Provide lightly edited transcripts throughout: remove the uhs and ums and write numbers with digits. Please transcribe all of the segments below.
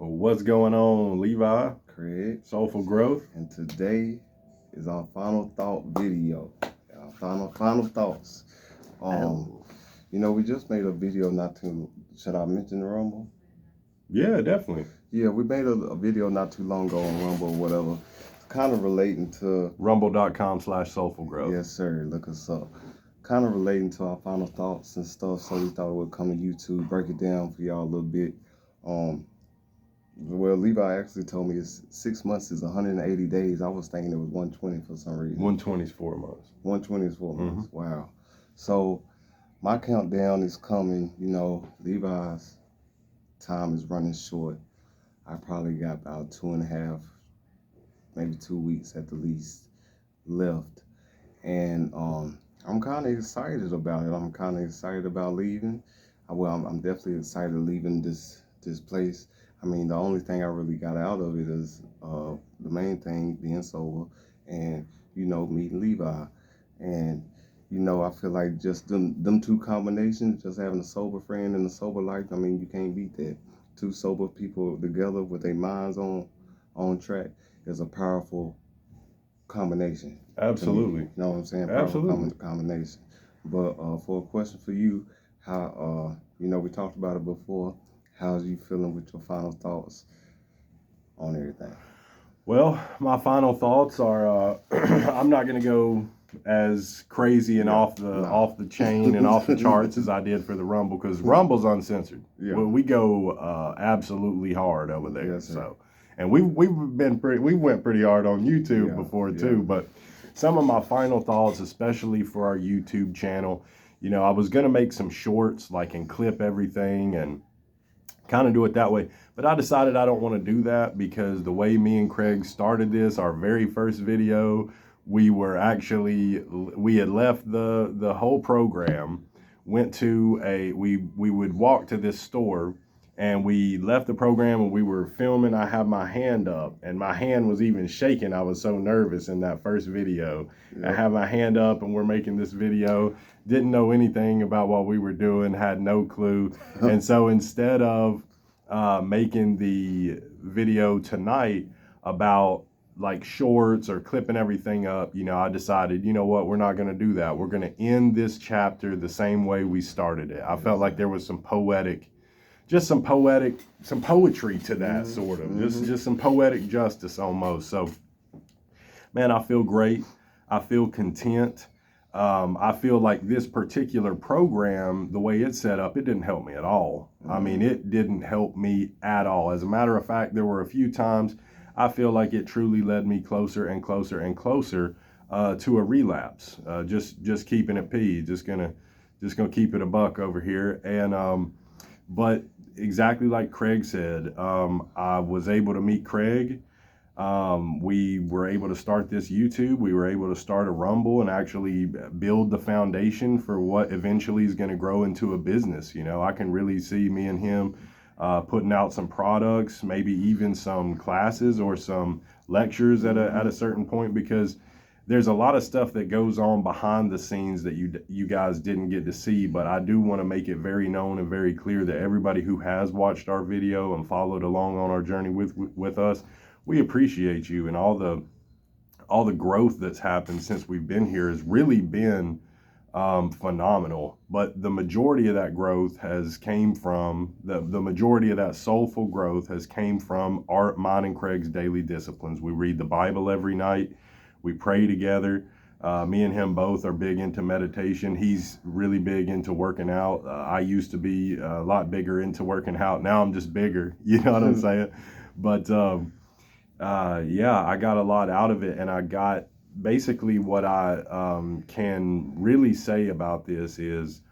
What's going on, Levi? Craig. Soulful Growth. And today is our final thought video. Our final thoughts. We just made a video should I mention the Rumble? Yeah, definitely. Yeah, we made a video not too long ago on Rumble or whatever. Kind of relating to rumble.com/soulful growth. Yes, sir. Look us up. Kind of relating to our final thoughts and stuff. So we thought it would come to YouTube, break it down for y'all a little bit. Well, Levi actually told me it's 6 months is 180 days. I was thinking it was 120 for some reason. 120 is 4 months. 120 is 4 months. Wow. So my countdown is coming. Levi's time is running short. I probably got about 2.5, maybe 2 weeks at the least left. And I'm kind of excited about it. I'm kind of excited about leaving. I'm definitely excited leaving this place. I mean, the only thing I really got out of it is the main thing, being sober, and, meeting Levi. And, I feel like just them two combinations, just having a sober friend and a sober life, I mean, you can't beat that. Two sober people together with their minds on track is a powerful combination. Absolutely. You know what I'm saying? Absolutely. Combination. But for a question for you, how, we talked about it before, how's you feeling with your final thoughts on everything? Well, my final thoughts are I'm not going to go as crazy and off the chain and off the charts as I did for the Rumble, because Rumble's uncensored. Yeah. Well, we go absolutely hard over there. Yes, sir. So, and we went pretty hard on YouTube before too. But some of my final thoughts, especially for our YouTube channel, I was going to make some shorts, and clip everything and kind of do it that way. But I decided I don't want to do that, because the way me and Craig started this, our very first video, we had left the whole program, went to we would walk to this store, and we left the program and we were filming. I had my hand up and my hand was even shaking. I was so nervous in that first video. Yep. I had my hand up and we're making this video. Didn't know anything about what we were doing, had no clue. And so instead of making the video tonight about shorts or clipping everything up, I decided, what, we're not going to do that. We're going to end this chapter the same way we started it. I felt like there was some poetry to that, sort of, just some poetic justice almost. So, man, I feel great. I feel content. I feel like this particular program, the way it's set up, it didn't help me at all. I mean, it didn't help me at all. As a matter of fact, there were a few times I feel like it truly led me closer and closer and closer to a relapse. Just keeping it P. Just gonna keep it a buck over here. And but exactly like Craig said, I was able to meet Craig. We were able to start this YouTube. We were able to start a Rumble and actually build the foundation for what eventually is going to grow into a business. I can really see me and him putting out some products, maybe even some classes or some lectures at a certain point, because there's a lot of stuff that goes on behind the scenes that you guys didn't get to see. But I do want to make it very known and very clear that everybody who has watched our video and followed along on our journey with us, we appreciate you, and all the growth that's happened since we've been here has really been phenomenal. But the majority of that growth has came from the majority of that soulful growth has came from mine and Craig's daily disciplines. We read the Bible every night. We pray together. Me and him both are big into meditation. He's really big into working out. I used to be a lot bigger into working out. Now I'm just bigger. You know what I'm saying? But I got a lot out of it, and I got basically what I can really say about this is,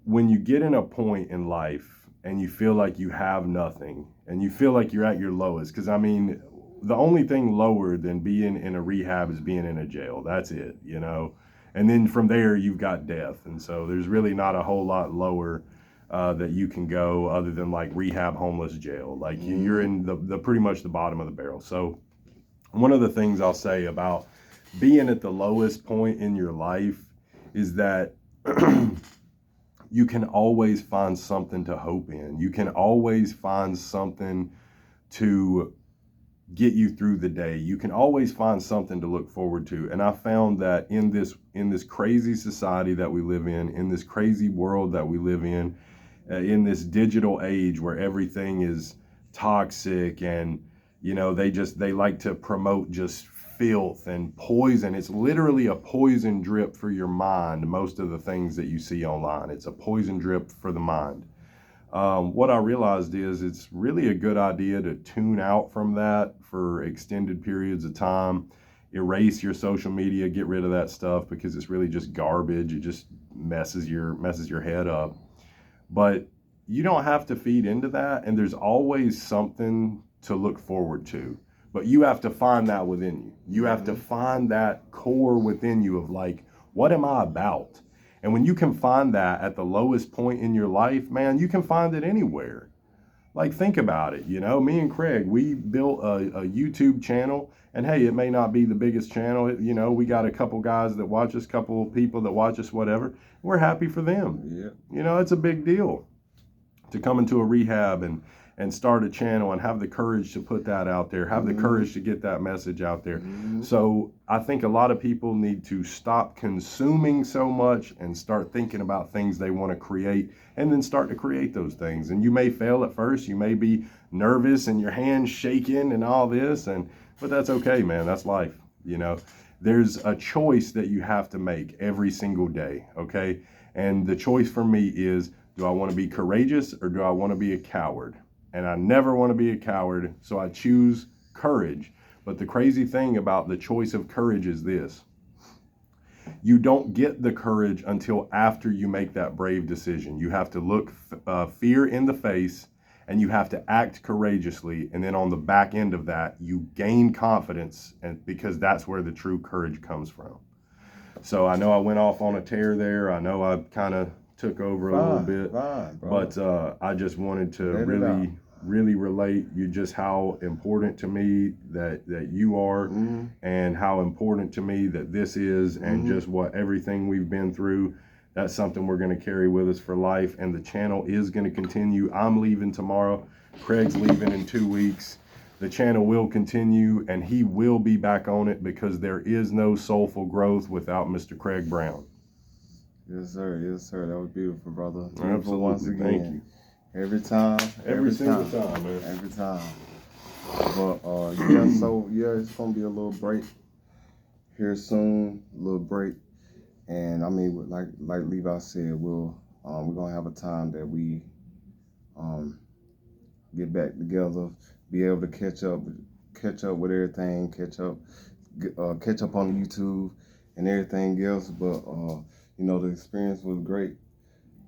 when you get in a point in life and you feel like you have nothing and you feel like you're at your lowest, because I mean, the only thing lower than being in a rehab is being in a jail. That's it, and then from there you've got death. And so there's really not a whole lot lower that you can go other than rehab, homeless, jail. You're in the pretty much the bottom of the barrel. So one of the things I'll say about being at the lowest point in your life is that you can always find something to hope in. You can always find something to get you through the day. You can always find something to look forward to. And I found that in this crazy society that we live in this crazy world that we live in this digital age where everything is toxic, and they like to promote just filth and poison. It's literally a poison drip for your mind. Most of the things that you see online, it's a poison drip for the mind. What I realized is it's really a good idea to tune out from that for extended periods of time. Erase your social media, get rid of that stuff, because it's really just garbage. It just messes your head up. But you don't have to feed into that, and there's always something to look forward to. But you have to find that within you. You have to find that core within you of like, what am I about? And when you can find that at the lowest point in your life, man, you can find it anywhere. Like, think about it. Me and Craig, we built a YouTube channel, and hey, it may not be the biggest channel. We got a couple guys that watch us, couple people that watch us, whatever. We're happy for them. Yeah. It's a big deal to come into a rehab and start a channel and have the courage to put that out there, have the courage to get that message out there. So I think a lot of people need to stop consuming so much and start thinking about things they want to create, and then start to create those things. And you may fail at first, you may be nervous and your hands shaking and all this, but that's okay, man. That's life. There's a choice that you have to make every single day, okay? And the choice for me is, do I want to be courageous or do I want to be a coward? And I never want to be a coward, so I choose courage. But the crazy thing about the choice of courage is this: you don't get the courage until after you make that brave decision. You have to look fear in the face, and you have to act courageously. And then on the back end of that, you gain confidence, and because that's where the true courage comes from. So I know I went off on a tear there. I know I kind of took over a little bit, but I just wanted to really relate you just how important to me that you are, and how important to me that this is, and just what everything we've been through. That's something we're going to carry with us for life, and the channel is going to continue. I'm leaving tomorrow. Craig's leaving in 2 weeks. The channel will continue, and he will be back on it, because there is no soulful growth without Mr. Craig Brown. Yes, sir. Yes, sir. That was beautiful, brother. Beautiful. Absolutely. Once again. Thank you. Every time. Every single time, man. Every time. But it's gonna be a little break here soon. A little break, and I mean, like Levi said, we're gonna have a time that we get back together, be able to catch up with everything, catch up on YouTube and everything else. But the experience was great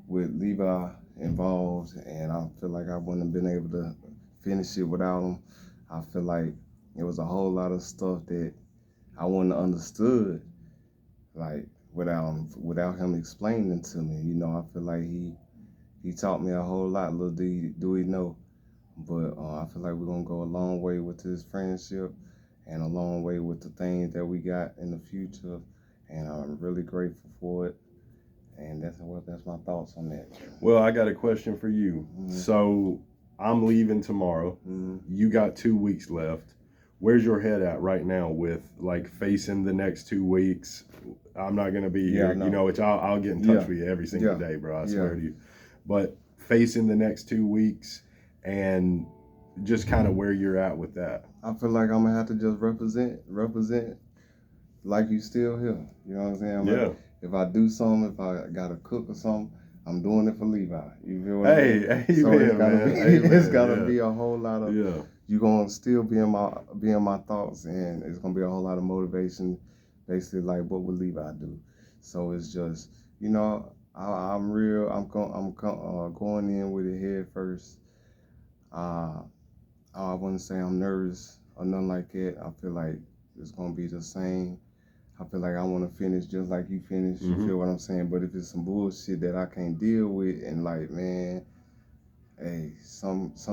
with Levi involved, and I feel like I wouldn't have been able to finish it without him. I feel like it was a whole lot of stuff that I wouldn't have understood, like without him explaining to me. I feel like he taught me a whole lot. Little do we know, but I feel like we're gonna go a long way with this friendship, and a long way with the things that we got in the future, and I'm really grateful for it. And that's my thoughts on that. Well, I got a question for you. So I'm leaving tomorrow. You got 2 weeks left. Where's your head at right now with like facing the next 2 weeks? I'm not gonna be here. I'll get in touch with you every single day, bro. I swear to you. But facing the next 2 weeks, and just kind of where you're at with that. I feel like I'm gonna have to just represent like you still here. You know what I'm saying? Yeah. Like, if I do something, if I gotta cook or something, I'm doing it for Levi. You feel what I mean? Hey, so it's gotta man. be a whole lot of. Yeah. You're gonna still be in my thoughts, and it's gonna be a whole lot of motivation. Basically, like, what would Levi do? So it's just, I'm going in with it head first. I wouldn't say I'm nervous or nothing like that. I feel like it's gonna be the same. I feel like I want to finish just like you finished. You feel what I'm saying? But if it's some bullshit that I can't deal with, and like, man, hey, something's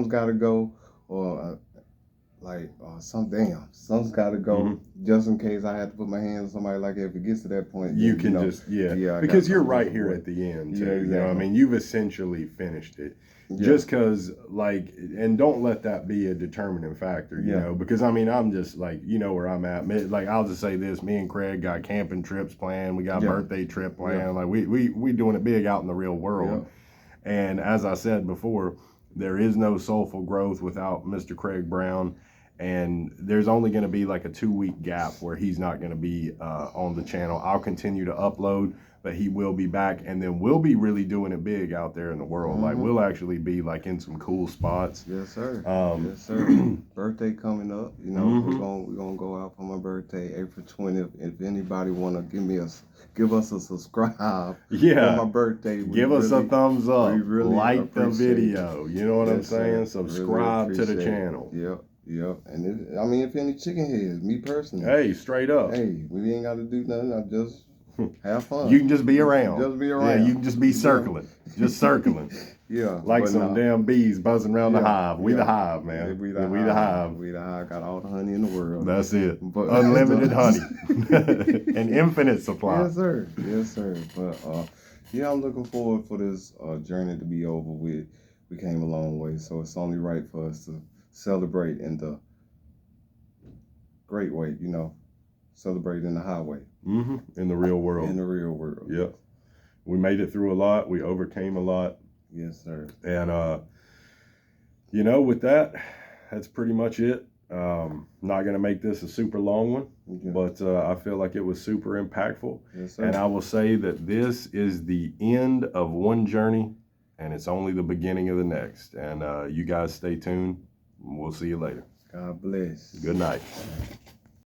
got to go, or like something's got to go just in case I had to put my hands on somebody like that. If it gets to that point, You then, can know, just I got because you're something right different here for at it. the end too. Yeah, You know, I exactly. mean, you've essentially finished it. Yeah. Just because, like, and don't let that be a determining factor, you know, because I mean, I'm just like, you know where I'm at. Like, I'll just say this: me and Craig got camping trips planned, we got a birthday trip planned, like we doing it big out in the real world. And as I said before, there is no soulful growth without Mr. Craig Brown. And there's only going to be like a 2-week gap where he's not going to be on the channel. I'll continue to upload, but he will be back, and then we'll be really doing it big out there in the world. Like, we'll actually be like in some cool spots. Yes, sir. Yes, sir. Birthday coming up. You know, we're gonna go out for my birthday, April 20th. If anybody wanna give us a subscribe for my birthday, give us a thumbs up. Really like the video. You know what I'm saying? Sir. Subscribe Really to the channel. Yep. And if any chicken heads, me personally. Hey, straight up. Hey, we ain't got to do nothing. I just have fun. You can just be around. Just be around. Yeah, you can just be circling. Just circling. Like some damn bees buzzing around the hive. We the hive, man. We the hive. We the hive. Got all the honey in the world. That's it. But unlimited honey. An infinite supply. Yes, sir. Yes, sir. But I'm looking forward for this journey to be over with. We came a long way, so it's only right for us to celebrate in the great way, you know. Celebrate in the highway. In the real world. In the real world. Yep. We made it through a lot. We overcame a lot. Yes, sir. And, you know, with that, that's pretty much it. Not going to make this a super long one, but I feel like it was super impactful. Yes, sir. And I will say that this is the end of one journey, and it's only the beginning of the next. And you guys stay tuned. We'll see you later. God bless. Good night.